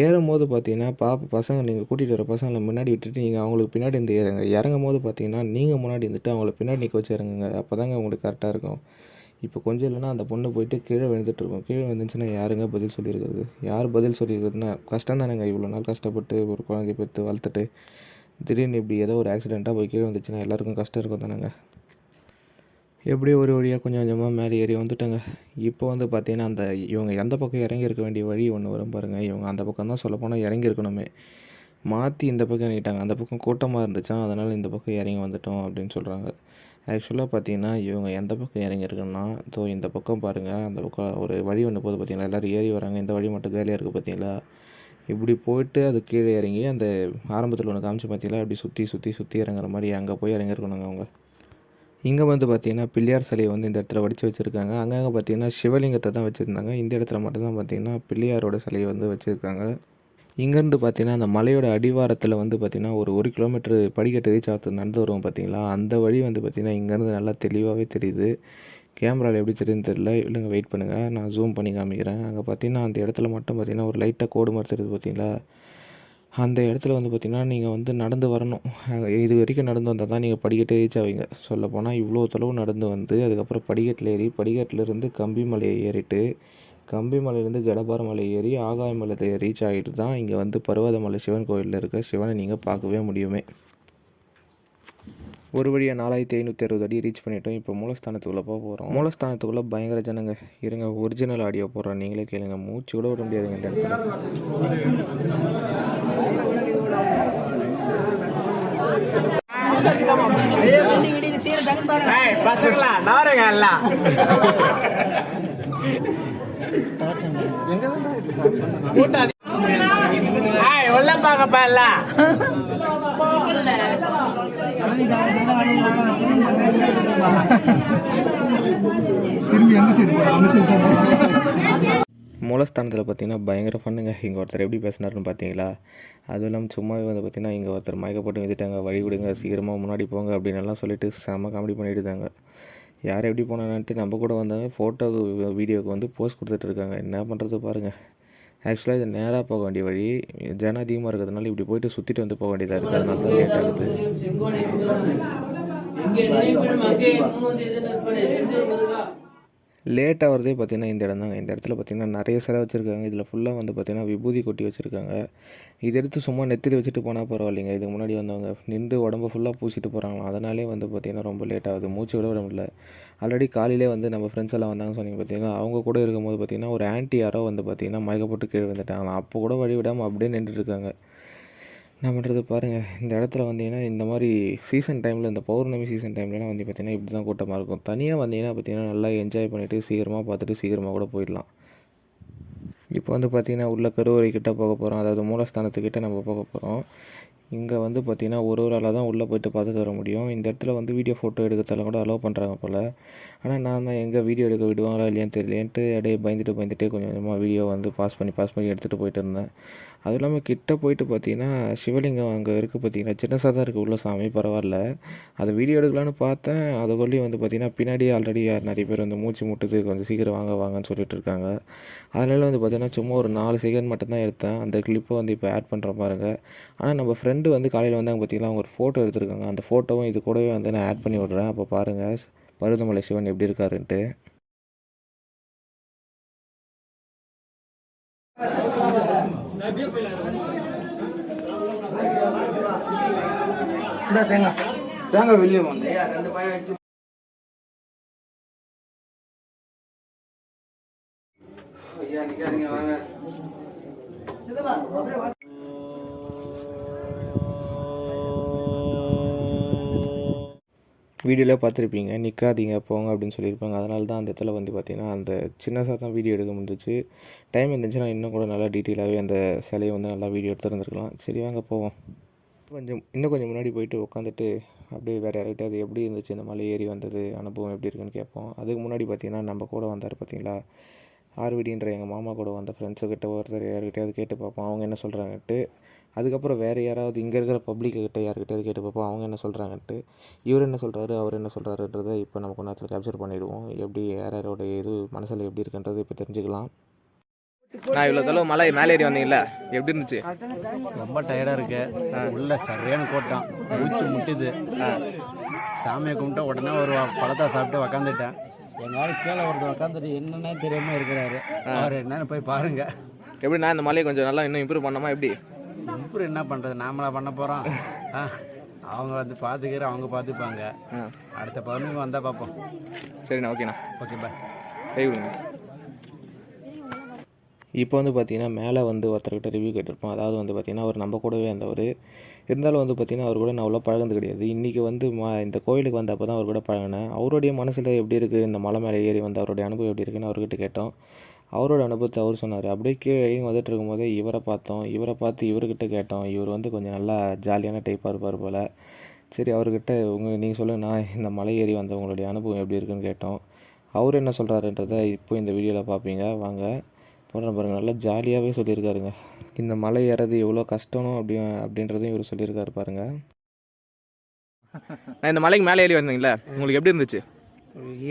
ஏறும்போது பார்த்திங்கன்னா பசங்க நீங்கள் கூட்டிகிட்டு வர பசங்களை முன்னாடி விட்டுட்டு நீங்கள் அவங்களுக்கு பின்னாடி இருந்து ஏறுங்க. இறங்கும்போது பார்த்திங்கன்னா நீங்கள் முன்னாடி இருந்துட்டு அவங்கள பின்னாடி நிற்க வச்சு இறங்குங்க. அப்போ தாங்க உங்களுக்கு கரெக்டாக இருக்கும். இப்போ கொஞ்சம் இல்லைனா அந்த பொண்ணு போயிட்டு கீழே விழுந்துட்டுருக்கும். கீழே விழுந்துச்சுன்னா யாருங்க பதில் சொல்லியிருக்கிறது? யார் பதில் சொல்லியிருக்கிறதுனா கஷ்டம் தானேங்க. இவ்வளோ நாள் கஷ்டப்பட்டு ஒரு குழந்தைய பெற்று வளர்த்துட்டு திடீர்னு இப்படி ஏதோ ஒரு ஆக்சிடெண்ட்டாக போய் கீழே வந்துச்சுன்னா எல்லாருக்கும் கஷ்டம் இருக்கும் தானேங்க. எப்படியோ ஒரு வழியாக கொஞ்சம் கொஞ்சமாக மேலே ஏறி வந்துட்டேங்க. இப்போ வந்து பார்த்திங்கன்னா இவங்க எந்த பக்கம் இறங்கியிருக்க வேண்டிய வழி ஒன்று வரும் பாருங்கள். இவங்க அந்த பக்கம் தான் சொல்லப்போனால் இறங்கியிருக்கணுமே, மாற்றி இந்த பக்கம் இறங்கிட்டாங்க. அந்த பக்கம் கூட்டமாக இருந்துச்சா, அதனால் இந்த பக்கம் இறங்கி வந்துட்டோம் அப்படின்னு சொல்கிறாங்க. ஆக்சுவலாக பார்த்திங்கன்னா இவங்க எந்த பக்கம் இறங்கியிருக்குன்னா, இந்த பக்கம் பாருங்கள், அந்த பக்கம் ஒரு வழி ஒன்று போகுது பார்த்திங்களா, எல்லோரும் ஏறி வராங்க. இந்த வழி மட்டும் காலியாக இருக்குது பார்த்திங்களா. இப்படி போயிட்டு அது கீழே இறங்கி அந்த ஆரம்பத்தில் ஒன்று காமிச்சு பார்த்திங்களா, அப்படி சுற்றி சுற்றி சுற்றி இறங்குற மாதிரி அங்கே போய் இறங்கியிருக்கணுங்க அவங்க. இங்கே வந்து பார்த்திங்கன்னா பிள்ளையார் சிலையை வந்து இந்த இடத்துல வடித்து வச்சுருக்காங்க. அங்கங்கே பார்த்திங்கன்னா சிவலிங்கத்தை தான் வச்சுருந்தாங்க. இந்த இடத்துல மட்டும்தான் பார்த்திங்கன்னா பிள்ளையாரோட சிலையை வந்து வச்சுருக்காங்க. இங்கேருந்து பார்த்திங்கன்னா அந்த மலையோட அடிவாரத்தில் வந்து பார்த்திங்கன்னா ஒரு கிலோமீட்டர் படிக்கட்டு ரீச் ஆகிறது நடந்து வருவோம் பார்த்திங்களா, அந்த வழி வந்து பார்த்திங்கன்னா இங்கேருந்து நல்லா தெளிவாகவே தெரியுது. கேமராவில் எப்படி தெரியுதுன்னு தெரியல, இல்லைங்க வெயிட் பண்ணுங்கள், நான் ஜூம் பண்ணி காமிக்கிறேன். அங்கே பார்த்திங்கன்னா அந்த இடத்துல மட்டும் பார்த்திங்கன்னா ஒரு லைட்டாக கோடு மாதிரி தெரியுது பார்த்திங்களா. அந்த இடத்துல வந்து பார்த்திங்கன்னா நீங்கள் வந்து நடந்து வரணும். இது வரைக்கும் நடந்து வந்தால் தான் நீங்கள் படிக்கட்டே ரீச் ஆவீங்க. சொல்லப்போனால் இவ்வளோ தொலைவு நடந்து வந்து அதுக்கப்புறம் படிக்கட்டில் ஏறி படிக்கட்டிலேருந்து கம்பி மலையை ஏறிட்டு கம்பி மலையிலேருந்து கடபார மலை ஏறி ஆகாய மலை ரீச் ஆகிட்டு தான் இங்கே வந்து பர்வதமலை சிவன் கோயிலில் இருக்க சிவனை நீங்கள் பார்க்கவே முடியுமே. ஒரு வழியாக 4560 அடி ரீச் பண்ணிட்டோம். இப்போ மூலஸ்தானத்துக்குள்ளே போக போகிறோம். மூலஸ்தானத்துக்குள்ளே பயங்கர ஜனங்க. இருங்க ஒரிஜினல் ஆடியோ போடுறோம், நீங்களே கேளுங்க. மூச்சு கூட விட முடியாதுங்க இந்த இடத்துல. பசங்களா நாருங்க எல்லாம் உள்ள பாங்கப்பா எல்லாம். மூலஸ்தானத்தில் பார்த்திங்கன்னா பயங்கர ஃபண்ணுங்க. இங்கே ஒருத்தர் எப்படி பேசினாருன்னு பார்த்தீங்களா. அதுவும் இல்லாமல் சும்மாவே வந்து பார்த்திங்கன்னா இங்கே ஒருத்தர் மயக்கப்பட்டு விட்டுட்டாங்க. வழி விடுங்க, சீக்கிரமாக முன்னாடி போங்க அப்படின்னு எல்லாம் சொல்லிட்டு செம்ம காமெடி பண்ணிவிடுதாங்க. யார் எப்படி போனான்ட்டு நம்ம கூட வந்தாங்க. ஃபோட்டோ வீடியோவுக்கு வந்து போஸ்ட் கொடுத்துட்டு இருக்காங்க. என்ன பண்ணுறது பாருங்கள். ஆக்சுவலாக இது நேராக போக வேண்டிய வழி, ஜனம் அதிகமாக இருக்கிறதுனால இப்படி போயிட்டு சுற்றிட்டு வந்து போக வேண்டியதாக இருக்குது. அதனால தான் லேட் ஆகுது. லேட் ஆகிறதே பார்த்திங்கன்னா இந்த இடம் தாங்க. இந்த இடத்துல பார்த்திங்கன்னா நிறைய சிலை வச்சுருக்காங்க. இதில் ஃபுல்லாக வந்து பார்த்திங்கன்னா விபூதி கொட்டி வச்சுருக்காங்க. இது எடுத்து சும்மா நெத்தியில் வச்சுட்டு போனால் பரவாயில்லைங்க. இதுக்கு முன்னாடி வந்தவங்க நின்று உடம்பு ஃபுல்லாக பூசிட்டு போகிறாங்களாம். அதனாலே வந்து பார்த்திங்கன்னா ரொம்ப லேட் ஆகுது. மூச்சு விட முடியல. ஆல்ரெடி காலையிலே வந்து நம்ம ஃப்ரெண்ட்ஸ் எல்லாம் வந்தாங்க சொன்னீங்க பார்த்திங்கன்னா, அவங்க கூட இருக்கும்போது பார்த்திங்கன்னா ஒரு ஆன்ட்டி யாரோ வந்து பார்த்திங்கன்னா மயக்கப்பட்டு கீழே வந்துட்டாங்களாம். அப்போ கூட வழி விடாமல் அப்படியே நின்றுட்டுருக்காங்க. என்ன பண்ணுறது பாருங்கள். இந்த இடத்துல வந்தீங்கன்னா இந்த மாதிரி சீசன் டைமில், இந்த பௌர்ணமி சீசன் டைம்லலாம் வந்து பார்த்திங்கன்னா இப்படி தான் கூட்டமாக இருக்கும். தனியாக வந்தீங்கன்னா பார்த்திங்கன்னா நல்லா என்ஜாய் பண்ணிவிட்டு சீக்கிரமாக பார்த்துட்டு சீக்கிரமாக கூட போயிடலாம். இப்போ வந்து பார்த்திங்கன்னா உள்ள கருவறை கிட்டே போக போகிறோம். அதாவது மூலஸ்தானத்துக்கிட்ட நம்ம போக போகிறோம். இங்கே வந்து பார்த்திங்கன்னா ஒரு ஆளாக தான் உள்ளே போய்ட்டு பார்த்துட்டு வர முடியும். இந்த இடத்துல வந்து வீடியோ ஃபோட்டோ எடுக்கிறதெல்லாம் கூட அலோவ் பண்ணுறாங்க போல். ஆனால் நான் தான் எங்கே வீடியோ எடுக்க விடுவாங்களா இல்லையான்னு தெரியலேன்ட்டு அப்படியே பயந்துட்டு கொஞ்சம் கொஞ்சமாக வீடியோ வந்து பாஸ் பண்ணி எடுத்துகிட்டு போயிட்டு இருந்தேன். அதுவும் இல்லாமல் கிட்டே போயிட்டு பார்த்திங்கன்னா சிவலிங்கம் அங்கே இருக்குது பார்த்திங்கன்னா, சின்னசாக தான் இருக்குது உள்ள சாமி, பரவாயில்ல. அதை வீடியோ எடுக்கலான்னு பார்த்தேன். அதுக்குள்ளேயும் வந்து பார்த்திங்கன்னா பின்னாடி ஆல்ரெடி நிறைய பேர் வந்து மூச்சு முட்டுது, கொஞ்சம் சீக்கிரம் வாங்கன்னு சொல்லிட்டு இருக்காங்க. அதனால வந்து பார்த்திங்கன்னா சும்மா ஒரு 4 செகண்ட் மட்டும்தான் எடுத்தேன். அந்த கிளிப்பை வந்து இப்போ ஆட் பண்ணுற பாருங்க. ஆனால் நம்ம ஃப்ரெண்டு வந்து காலையில் வந்தாங்க பார்த்திங்கன்னா, அவங்க ஒரு ஃபோட்டோ எடுத்துருக்காங்க. அந்த ஃபோட்டோவும் இது கூடவே வந்து நான் ஆட் பண்ணி விட்றேன். அப்போ பாருங்கள் பருவதமலை சிவன் எப்படி இருக்காருன்ட்டு. தேங்காய் வெளியே வாங்க. வீடியோவில் பார்த்துருப்பீங்க, நிற்காதீங்க போங்க அப்படின்னு சொல்லியிருப்பாங்க. அதனால தான் அந்த இடத்துல வந்து பார்த்திங்கன்னா அந்த சின்னதாக தான் வீடியோ எடுக்க முடிஞ்சிச்சு. டைம் இருந்துச்சுன்னா இன்னும் கூட நல்லா டீட்டெயிலாகவே அந்த சிலையை வந்து நல்லா வீடியோ எடுத்துருந்துருக்கலாம். சரி வாங்க போவோம். இன்னும் கொஞ்சம் முன்னாடி போயிட்டு உட்காந்துட்டு அப்படியே வேறு யார்கிட்ட அது எப்படி இருந்துச்சு இந்த மலை ஏறி வந்தது அனுபவம் எப்படி இருக்குன்னு கேட்போம். அதுக்கு முன்னாடி பார்த்திங்கன்னா நம்ம கூட வந்தார் பார்த்தீங்களா ஆர்விடின்ற எங்கள் மாமா கூட வந்த ஃப்ரெண்ட்ஸுக்கிட்ட ஒருத்தர் யார்கிட்டயாவது கேட்டு பார்ப்போம் அவங்க என்ன சொல்கிறாங்கன்ட்டு. அதுக்கப்புறம் வேறு யாராவது இங்கே இருக்கிற பப்ளிக்கிட்ட யார்கிட்டயாவது கேட்டு பார்ப்போம் அவங்க என்ன சொல்கிறாங்கன்ட்டு. இவர் என்ன சொல்கிறாரு அவர் என்ன சொல்கிறாருன்றதை இப்போ நம்ம கொஞ்ச நேரத்தில் கேப்சர் பண்ணிவிடுவோம். எப்படி யாரோட இது மனசில் எப்படி இருக்குன்றது இப்போ தெரிஞ்சுக்கலாம். நான் இவ்வளோ தொலைவு மலை மேலே ஏறி வந்தீங்களா எப்படி இருந்துச்சு? ரொம்ப டயர்டாக இருக்கு. உள்ள சரியான கூட்டம், மூச்சு முட்டுது. சாமியை கும்பிட்டா உடனே ஒரு பழத்தை சாப்பிட்டு உக்காந்துட்டேன். எங்களால் கீழே ஒருத்தர் உக்காந்துட்டு என்னன்னே தெரியாம இருக்கிறாரு. அவர் என்னன்னு போய் பாருங்க. எப்படி நான் இந்த மலையை கொஞ்சம் நல்லா இன்னும் இம்ப்ரூவ் பண்ணாமா எப்படி? இம்ப்ரூவ் என்ன பண்ணுறது, நாமளா பண்ண போகிறோம். அவங்க வந்து பார்த்துக்கிற அவங்க பார்த்துப்பாங்க. அடுத்த பௌர்ணமி வந்தால் பார்ப்போம். சரிண்ணா ஓகேண்ணா. Okay bye. கை விடுங்க. இப்போ வந்து பார்த்திங்கன்னா மேலே வந்து ஒருத்தர்கிட்ட ரிவ்யூ கேட்டிருப்போம். அதாவது வந்து பார்த்திங்கன்னா அவர் நம்ம கூடவே இருந்தவர். இருந்தாலும் வந்து பார்த்திங்கன்னா அவர் கூட நான் அவ்வளோ பழகுனது கிடையாது. இன்றைக்கி வந்து இந்த கோயிலுக்கு வந்தப்போ தான் அவர் கூட பழகினேன். அவருடைய மனசில் எப்படி இருக்குது இந்த மலை மேலே ஏறி வந்து அவருடைய அனுபவம் எப்படி இருக்குன்னு அவர்கிட்ட கேட்டோம். அவரோட அனுபவத்தை அவர் சொன்னார். அப்படியே கீழே வந்துட்டு இருக்கும்போதே இவரை பார்த்தோம். இவரை பார்த்து இவர்கிட்ட கேட்டோம். இவர் வந்து கொஞ்சம் நல்லா ஜாலியான டைப்பாக இருப்பார் போல். சரி அவர்கிட்ட நீங்கள் சொல்லுங்கண்ணா இந்த மலை ஏறி வந்த உங்களுடைய அனுபவம் எப்படி இருக்குன்னு கேட்டோம். அவர் என்ன சொல்கிறாருன்றதை இப்போ இந்த வீடியோவில் பார்ப்பீங்க வாங்க. போடுற பாருங்கள் நல்லா ஜாலியாகவே சொல்லியிருக்காருங்க. இந்த மலை ஏறது எவ்வளோ கஷ்டம் அப்படின்றதையும் இவர் சொல்லியிருக்காரு பாருங்கள். நான் இந்த மலைக்கு மேலே ஏறி வந்தீங்களா உங்களுக்கு எப்படி இருந்துச்சு?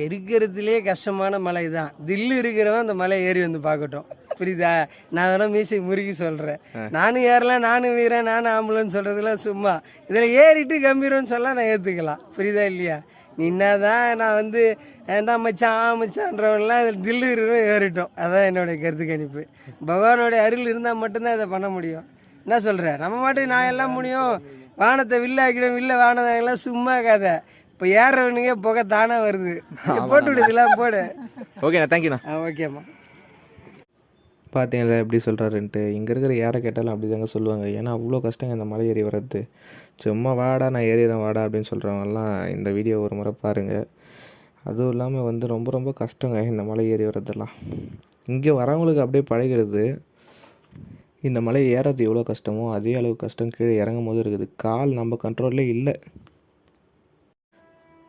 இருக்கிறதுலே கஷ்டமான மலை தான். தில்லு இருக்கிறவன் அந்த மலை ஏறி வந்து பார்க்கட்டும். புரியுதா? நான் வேணா மீசை முறுக்கி சொல்கிறேன். நானும் ஏறலாம், நானும் வீரன், நானும் ஆம்புலன்னு சொல்கிறதுலாம் சும்மா. இதில் ஏறிட்டு கம்பீரம்னு சொல்ல நான் ஏற்றுக்கலாம். புரியுதா இல்லையா? நீ என்னதான் நான் வந்து ஏன்டா மச்சான்றவங்களாம் இதில் தில்லு இருக்கிறவன் ஏறிட்டோம். அதான் என்னுடைய கருத்து கணிப்பு. பகவானோடைய அருள் இருந்தால் மட்டும்தான் இதை பண்ண முடியும். என்ன சொல்கிறேன்? நம்ம மாட்டுக்கு நான் எல்லாம் முடியும். வானத்தை வில்லாக்கிடும், வில்ல வானதாங்கலாம் சும்மா கதை. இப்போ ஏறவனுங்க புகை தானே வருது. போட்டு விடுதெல்லாம் போடு. ஓகேண்ணா தேங்க்யூண்ணா. ஓகேம்மா. பார்த்தீங்களா எப்படி சொல்கிறாருன்ட்டு. இங்கே இருக்கிற யாரை கேட்டாலும் அப்படி தாங்க சொல்லுவாங்க. ஏன்னா அவ்வளோ கஷ்டங்க இந்த மலை ஏறி வர்றது. சும்மா வாடா நான் ஏறிடுறேன் வாடா அப்படின்னு சொல்கிறவங்கலாம் இந்த வீடியோ ஒரு முறை பாருங்கள். அதுவும் இல்லாமல் வந்து ரொம்ப ரொம்ப கஷ்டங்க இந்த மலை ஏறி வர்றதெல்லாம். இங்கே வரவங்களுக்கு அப்படியே பழகிறது. இந்த மலை ஏறது எவ்வளோ கஷ்டமோ அதே அளவு கஷ்டம் கீழே இறங்கும் போது இருக்குது. கால் நம்ம கண்ட்ரோல்லே இல்லை.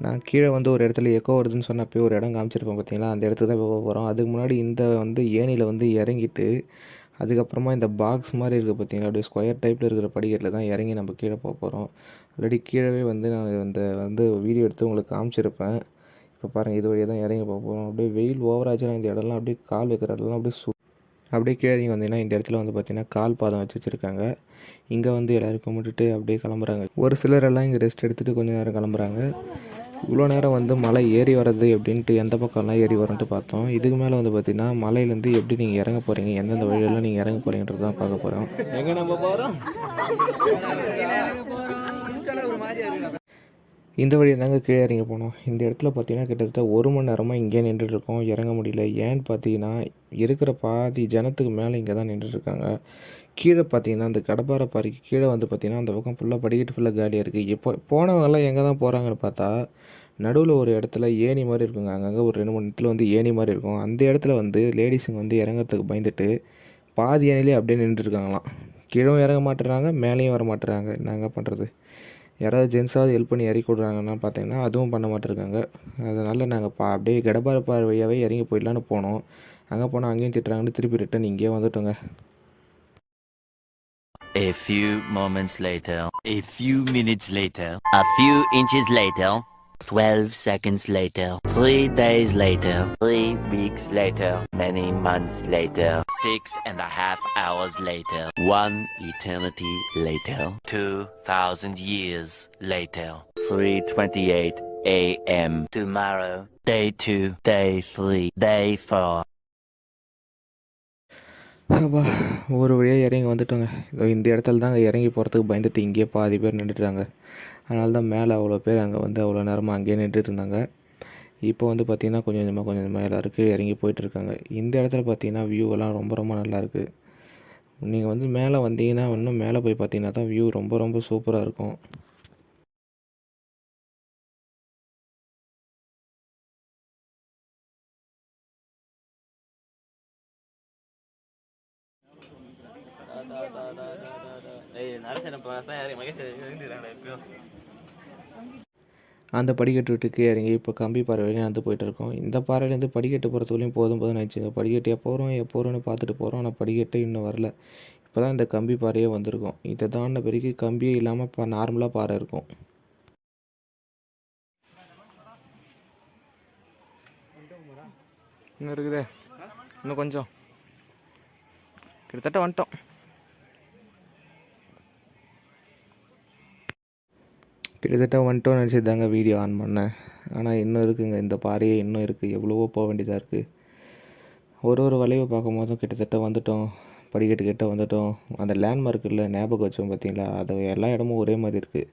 நான் கீழே வந்து ஒரு இடத்துல எக்கோ வருதுன்னு சொன்னப்போ ஒரு இடம் காமிச்சிருப்பேன் பார்த்தீங்களா, அந்த இடத்துக்கு தான் போக போகிறோம். அதுக்கு முன்னாடி இந்த வந்து ஏணியில் வந்து இறங்கிட்டு அதுக்கப்புறமா இந்த பாக்ஸ் மாதிரி இருக்குது பார்த்தீங்களா, அப்படியே ஸ்கொயர் டைப்பில் இருக்கிற படிக்கட்டில் தான் இறங்கி நம்ம கீழே போக போகிறோம். ஆல்ரெடி கீழே வந்து நான் வந்து வீடியோ எடுத்து உங்களுக்கு காமிச்சிருப்பேன். இப்போ பாருங்கள் இது வழியாக தான் இறங்கி போக போகிறோம். அப்படியே வெயில் ஓவராச்சுன்னா இந்த இடம்லாம் அப்படியே கால் வைக்கிற இடம்லாம் அப்படியே கீழே இறங்கி வந்தீங்கன்னா இந்த இடத்துல வந்து பார்த்திங்கன்னா கால் பாதம் வச்சுருக்காங்க. இங்கே வந்து எல்லோரும் கும்பிட்டுட்டு அப்படியே கிளம்புறாங்க. ஒரு சிலரெல்லாம் இங்கே ரெஸ்ட் எடுத்துகிட்டு கொஞ்சம் நேரம் கிளம்புறாங்க. இவ்வளோ நேரம் வந்து மலை ஏறி வர்றது எப்படின்ட்டு எந்த பக்கம்லாம் ஏறி வரன்ட்டு பார்த்தோம். இதுக்கு மேலே வந்து பார்த்திங்கன்னா மலையிலேருந்து எப்படி நீங்கள் இறங்க போகிறீங்க, எந்தெந்த வழியெல்லாம் நீங்கள் இறங்க போகிறீங்கிறது தான் பார்க்க போகிறோம். எங்கே நம்ம போகிறோம்? இந்த வழியை தாங்க கீழே இறங்கி போனோம். இந்த இடத்துல பார்த்தீங்கன்னா கிட்டத்தட்ட 1 மணி நேரமாக இங்கே நின்றுட்டுருக்கோம். இறங்க முடியல. ஏன்னு பார்த்தீங்கன்னா இருக்கிற பாதி ஜனத்துக்கு மேலே இங்கே தான் நின்றுட்டுருக்காங்க. கீழே பார்த்தீங்கன்னா அந்த கடப்பாறை பாறைக்கு கீழே வந்து பார்த்திங்கன்னா அந்த பக்கம் ஃபுல்லாக படிக்கட்டு ஃபுல்லாக காலியாக இருக்குது. இப்போ போனவங்கெல்லாம் எங்கே தான் போகிறாங்கன்னு பார்த்தா நடுவில் ஒரு இடத்துல ஏணி மாதிரி இருக்குங்க. அங்கங்கே ஒரு 2-3 இடத்துல வந்து ஏணி மாதிரி இருக்கும். அந்த இடத்துல வந்து லேடிஸுங்க வந்து இறங்குறதுக்கு பயந்துட்டு பாதி ஏணிலே அப்படியே நின்றுருக்காங்களாம். கீழே இறங்க மாட்டுறாங்க, மேலேயும் வர மாட்டுறாங்க. என்னங்க பண்ணுறது? யாராவது ஜென்ஸாவது ஹெல்ப் பண்ணி இறக்கி விட்றாங்கன்னா பார்த்தீங்கன்னா அதுவும் பண்ண மாட்டேருக்காங்க. அதனால் நாங்கள் அப்படியே கடப்பாறை பாறை வழியாகவே இறங்கி போயிடலான்னு போனோம். அங்கே போனால் அங்கேயும் திட்டுறாங்கன்னு திருப்பி ரிட்டன் இங்கேயே வந்துட்டோங்க. A few moments later. A few minutes later. A few inches later. 12 seconds later. 3 days later. 3 weeks later. Many months later. 6.5 hours later. 1 eternity later. 2,000 years later. 3:28 a.m. Tomorrow. Day 2. Day 3. Day 4. அப்பா ஒரு வழியாக இறங்கி வந்துட்டோங்க. இந்த இடத்துல தாங்க இறங்கி போகிறதுக்கு பயந்துட்டு இங்கேயே பாதி பேர் நின்றுட்டுறாங்க. அதனால தான் மேலே அவ்வளோ பேர் அங்கே வந்து அவ்வளோ நேரமாக அங்கேயே நின்றுட்டு இருந்தாங்க. இப்போ வந்து பார்த்திங்கன்னா கொஞ்சம் கொஞ்சமாக எல்லாருக்கும் இறங்கி போயிட்டுருக்காங்க. இந்த இடத்துல பார்த்திங்கன்னா வியூவெல்லாம் ரொம்ப ரொம்ப நல்லாயிருக்கு. நீங்கள் வந்து மேலே வந்தீங்கன்னா இன்னும் மேலே போய் பார்த்திங்கன்னா தான் வியூ ரொம்ப ரொம்ப சூப்பராக இருக்கும். அந்த படிக்கட்டு விட்டு கீழே இறங்கி இப்போ கம்பி பாறை வழியாக வந்து போயிட்டு இருக்கோம். இந்த பாறையிலேருந்து படிக்கட்டு போகிறதுக்குள்ளேயும் போதும் போதும்னு ஆயிடுச்சுங்க. படிக்கட்டு எப்போ வரும்னு பார்த்துட்டு போகிறோம். ஆனால் படிக்கட்டே இன்னும் வரல. இப்போ தான் இந்த கம்பி பாறையே வந்திருக்கும். இதை தாண்டின பிறகு கம்பியே இல்லாமல் நார்மலாக பாறை இருக்கும். இன்னும் இருக்குதே, இன்னும் கொஞ்சம், கிட்டத்தட்ட வந்துட்டோம். நினச்சி தாங்க வீடியோ ஆன் பண்ணேன். ஆனால் இன்னும் இருக்குங்க, இந்த பாறையே இன்னும் இருக்குது. எவ்வளவோ போக வேண்டியதாக இருக்குது. ஒரு வளைவை பார்க்கும் போதும் கிட்டத்தட்ட வந்துட்டோம். படிக்கட்டு கிட்ட வந்துட்டோம். அந்த லேண்ட்மார்க் இல்லை ஞாபகம் வச்சோம் பார்த்தீங்களா, அது எல்லா இடமும் ஒரே மாதிரி இருக்குது.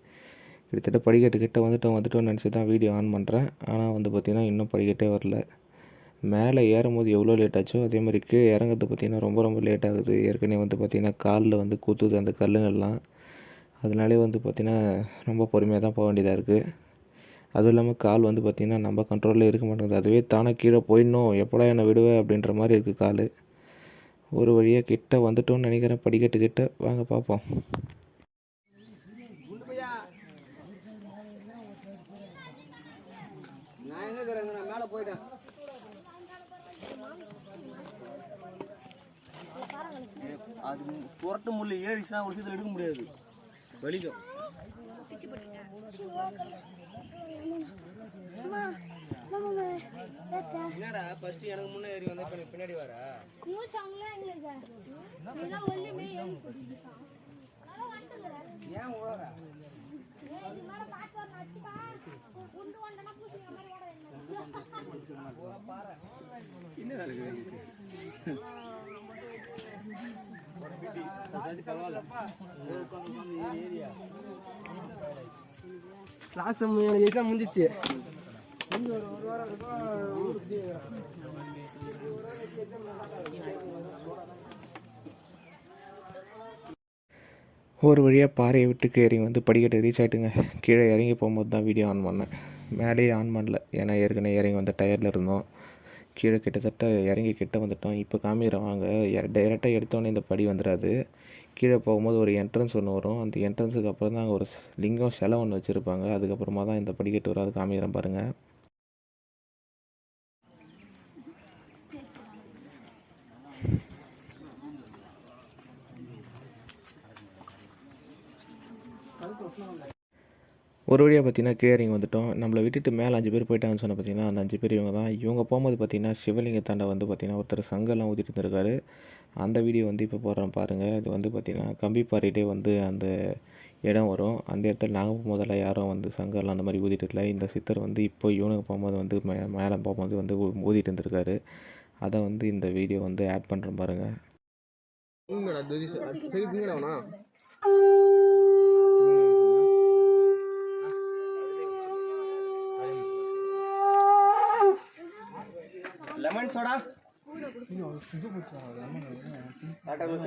கிட்டத்தட்ட படிக்கட்டு கிட்ட வந்துட்டோம்னு நினச்சி தான் வீடியோ ஆன் பண்ணுறேன். ஆனால் வந்து பார்த்திங்கன்னா இன்னும் படிக்கட்டே வரல. மேலே ஏறும்போது எவ்வளோ லேட் ஆச்சோ அதே மாதிரி கீழே இறங்குறது பார்த்திங்கன்னா ரொம்ப லேட் ஆகுது. ஏற்கனவே வந்து பார்த்திங்கன்னா காலில் வந்து குத்துது அந்த கல்லுங்கள்லாம். அதனாலே வந்து பார்த்திங்கன்னா ரொம்ப பொறுமையாக தான் போக வேண்டியதாக இருக்குது. அதுவும் இல்லாமல் கால் வந்து பார்த்திங்கன்னா நம்ம கண்ட்ரோலில் இருக்க மாட்டேங்குது. அதுவே தானே கீழே போயிடணும், எப்படா என்னை விடுவேன் அப்படின்ற மாதிரி இருக்குது கால். ஒரு வழியாக கிட்ட வந்துட்டோம்னு நினைக்கிறேன். படிக்கட்டு கிட்ட வாங்க பார்ப்போம். நான் மேலே போயிட்டேன். அது புரட்டு முள்ளு ஏறிச்சுன்னா ஒரு விஷயத்தில் எடுக்க முடியாது, வலிக்கும். என்னடா ஃபர்ஸ்ட் எனக்கு முன்னே ஏறி வந்தா பின்னாடி வர ஏன் ஓடுற? என்ன நடக்குது? கிளாஸ் எக்ஸாம் முடிஞ்சிச்சு. ஒரு வழியாக பாறையை விட்டு இறங்கி வந்து படிக்கட்டு ரீச் ஆகிட்டுங்க. கீழே இறங்கி போகும்போது தான் வீடியோ ஆன் பண்ணேன். மேலேயே ஆன் பண்ணல, ஏன்னா ஏற்கனவே இறங்கி வந்த டயரில் இருந்தோம். கீழே கிட்டத்தட்ட இறங்கி கிட்ட வந்துட்டோம். இப்போ காமிக்கிறோம் வாங்க. டைரெக்டாக எடுத்தோன்னே இந்த படி வந்துடாது. கீழே போகும்போது ஒரு என்ட்ரன்ஸ் ஒன்று வரும். அந்த என்ட்ரன்ஸுக்கு அப்புறம் தான் அங்கே ஒரு லிங்கம் சிலை ஒன்று வச்சுருப்பாங்க. அதுக்கப்புறமா தான் இந்த படிக்கட்டு வரும். அது காமிக்கிறேன் பாருங்கள். ஒரு வழியாக பார்த்தீங்கன்னா கீழே இறங்கி வந்துட்டோம். நம்மளை விட்டுட்டு மேலே 5 பேர் போயிட்டாங்கன்னு சொன்னால் பார்த்தீங்கன்னா அந்த 5 பேர் இவங்க தான். இவங்க போகும்போது பார்த்தீங்கன்னா சிவலிங்கத்தாண்ட வந்து பார்த்திங்கன்னா ஒருத்தர் சங்கெல்லாம் ஊற்றிட்டு இருந்திருக்காரு. அந்த வீடியோ வந்து இப்போ போடுறேன் பாருங்கள். இது வந்து பார்த்திங்கன்னா கம்பிப்பாறையிட்டே வந்து அந்த இடம் வரும். அந்த இடத்துல நாங்கள் முதல்ல யாரும் வந்து சங்கெல்லாம் அந்த மாதிரி ஊதிட்டு இல்லை. இந்த சித்தர் வந்து இப்போ இவனுக்கு போகும்போது வந்து மேலே போகும்போது வந்து ஊதிட்டு இருந்திருக்காரு. அதை வந்து இந்த வீடியோ வந்து ஆட் பண்ணுறேன் பாருங்கள். லெமன் சோடா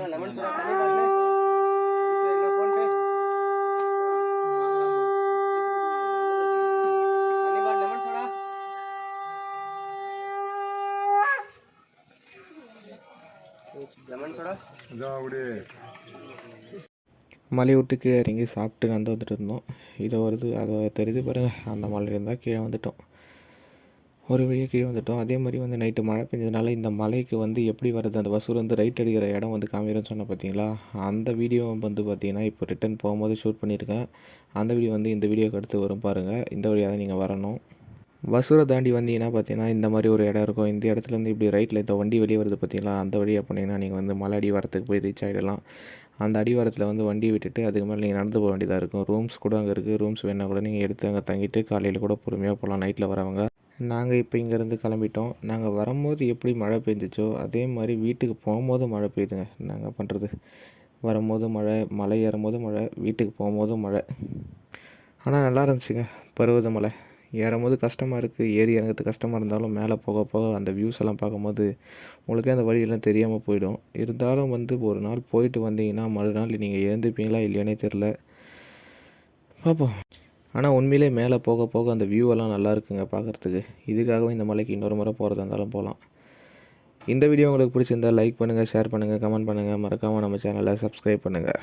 லெமன் சோடா மலையை விட்டு கீழே இறங்கி சாப்பிட்டு நடந்து வந்துட்டு இருந்தோம். இதை வருது அதை தெரியுது பாருங்கள். அந்த மலையிலேருந்தால் கீழே வந்துட்டோம். ஒரு வழியாக கீழே வந்துட்டோம். அதே மாதிரி வந்து நைட்டு மழை பெஞ்சதுனால இந்த மலைக்கு வந்து எப்படி வருது, அந்த வசூல் வந்து ரைட் அடிக்கிற இடம் வந்து காமிக்கிறேன்னு சொன்னால் பார்த்தீங்களா, அந்த வீடியோ வந்து பார்த்தீங்கன்னா இப்போ ரிட்டன் போகும்போது ஷூட் பண்ணியிருக்கேன். அந்த வீடியோ வந்து இந்த வீடியோக்கு அடுத்து வரும் பாருங்கள். இந்த வழியாக தான் நீங்கள் வரணும். வசூரை தாண்டி வந்தீங்கன்னா பார்த்தீங்கன்னா இந்த மாதிரி ஒரு இடம் இருக்கும். இந்த இடத்துலேருந்து இப்படி ரைட்டில் இந்த வண்டி வெளியே வருது பார்த்தீங்களா, அந்த வழியாக போனீங்கன்னா நீங்கள் வந்து மலை அடிவாரத்துக்கு போய் ரீச் ஆகிடலாம். அந்த அடிவாரத்தில் வந்து வண்டி விட்டுட்டு அதுக்கு மேலே நீங்கள் நடந்து போக வேண்டியதாக இருக்கும். ரூம்ஸ் கூட அங்கே இருக்குது. ரூம்ஸ் வேணால் கூட நீங்கள் எடுத்து அங்கே தங்கிட்டு காலையில் கூட பொறுமையாக போகலாம் நைட்டில் வரவங்க. நாங்கள் இப்போ இங்கேருந்து கிளம்பிட்டோம். நாங்கள் வரும்போது எப்படி மழை பெஞ்சிச்சோ அதே மாதிரி வீட்டுக்கு போகும்போது மழை பெய்யுதுங்க. நாங்கள் பண்ணுறது வரும்போது மலை ஏறும்போது மழை, வீட்டுக்கு போகும்போதும் மழை. ஆனால் நல்லா இருந்துச்சுங்க பருவத மலை. ஏறும்போது கஷ்டமாக இருக்குது, ஏறி இறங்கிறது கஷ்டமாக இருந்தாலும் மேலே போக போக அந்த வியூஸ் எல்லாம் பார்க்கும்போது உங்களுக்கே அந்த வழியெல்லாம் தெரியாமல் போயிடும். இருந்தாலும் வந்து ஒரு நாள் போயிட்டு வந்தீங்கன்னா மறுநாள் நீங்கள் எழுந்துப்பீங்களா இல்லையானே தெரில, பார்ப்போம். ஆனால் உண்மையிலே மேலே போக போக அந்த வியூவெல்லாம் நல்லா இருக்குங்க பார்க்குறதுக்கு. இதுக்காகவே இந்த மலைக்கு இன்னொரு முறை போகிறதா இருந்தாலும் போகலாம். இந்த வீடியோ உங்களுக்கு பிடிச்சிருந்தால் லைக் பண்ணுங்கள், ஷேர் பண்ணுங்கள், கமெண்ட் பண்ணுங்கள். மறக்காமல் நம்ம சேனலை சப்ஸ்கிரைப் பண்ணுங்கள்.